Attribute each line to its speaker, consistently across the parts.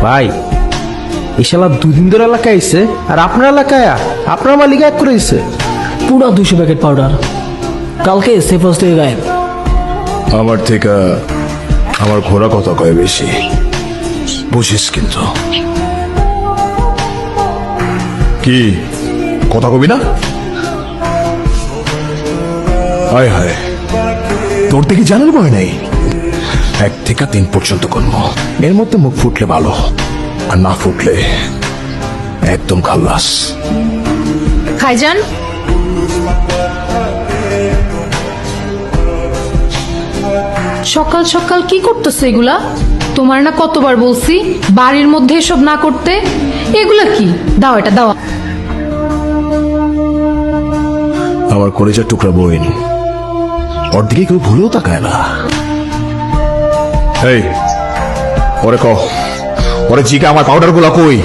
Speaker 1: ভাই এই শালা 2 দিন ধরে এলাকায় আইছে, আর আপনার এলাকায় আপনার মালিক এক করে দিছে
Speaker 2: পুরা 200 প্যাকেট পাউডার। কালকে সেফ হাউস থেকে গায়েব।
Speaker 3: আমার থেকে আমার ঘোড়া কথা কয় বেশি, বুঝিস কিন্তু। কি কথা কবি না? হায় হায়, তোর থেকে জানার ভয় নাই। 1 থেকে 3 পর্যন্ত করবো, এর মধ্যে মুখ ফুটলে ভালো, আর না ফুটলে একদম খাল্লাস।
Speaker 4: ভাইজান, সকাল সকাল কি করতেছো এগুলা? তোমার না কতবার বলছি বাড়ির মধ্যে এসব না করতে। এগুলা কি? দাও, এটা দাও।
Speaker 3: আমার কলেজের টুকরা বইন, ওর দিকে কেউ ভুলেও তাকায় না। এই ওরে ওরে জিগা, আমার পাউডার গুলা কই,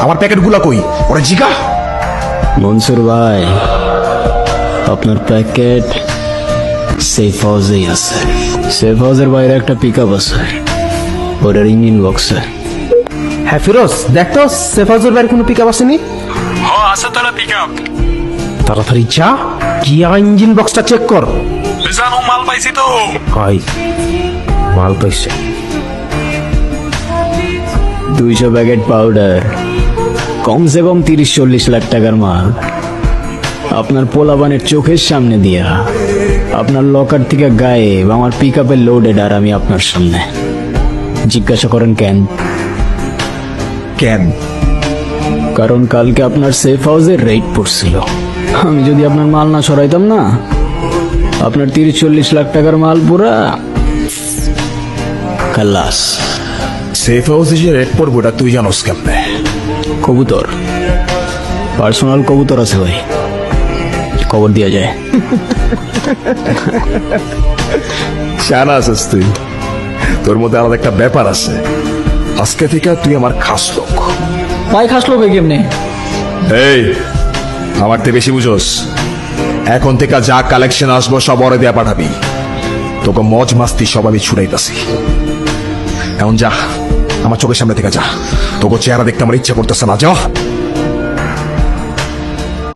Speaker 3: আমার প্যাকেট গুলা কই, ওরে জিগা।
Speaker 2: মনসুর ভাই, আপনার প্যাকেট সেফ হাউসেই আছে। সেফ হাউসের বাইরে একটা পিকআপ আছে, ওটার ইঞ্জিন বক্সে।
Speaker 1: হ্যাঁ ফিরোজ, দেখতো সেফ হাউসের বাইরে কোনো পিকআপ আসেনি।
Speaker 5: আছে তাহলে পিকআপ।
Speaker 1: তাড়াতাড়ি যা, গিয়া ইঞ্জিন বক্সটা চেক কর।
Speaker 5: জানো মাল পাইছি তো।
Speaker 1: ভাই মাল পাইছে
Speaker 2: 200 প্যাকেট পাউডার, কমসে কম 30-40 লাখ টাকার মাল। আপনার পোলাবানের চোখের সামনে দিয়া আপনার লকার থেকে গায়েব, আমার পিকআপের লোডেড, আর আমি আপনার সামনে। জিজ্ঞাসা করেন কেন?
Speaker 3: কেন?
Speaker 2: কারণ কালকে আপনার সেফ হাউসের রেড পড়ছিল। আমি যদি আপনার মাল না সরাইতাম না, আপনার 30-40 লাখ টাকার মাল পুরা খালাস।
Speaker 3: সেফ হাউসে যে রেড পড়বো এটা তুই জানোস কেমনে?
Speaker 2: কবুতর, পার্সোনাল কবুতর আছে ভাই, খবর দিয়া যায়।
Speaker 3: শানা আছিস তুই, তোর মধ্যে আলাদা একটা ব্যাপার আছে। আজকে থেকে তুই আমার খাস লোক।
Speaker 2: ভাই খাসলো ভাই কেমনে?
Speaker 3: এই আমার থেকে বেশি বুঝোস। এখন থেকে যা কালেকশন আসবো সব ওরে দেয়া পাঠাবি। তোকে মজ মাস্তি সব আমি ছুড়াইতাছি। এখন যা, আমার চোখের সামনে থেকে যা, তোকে চেহারা দেখতে আমার ইচ্ছা করতেছে না, যা।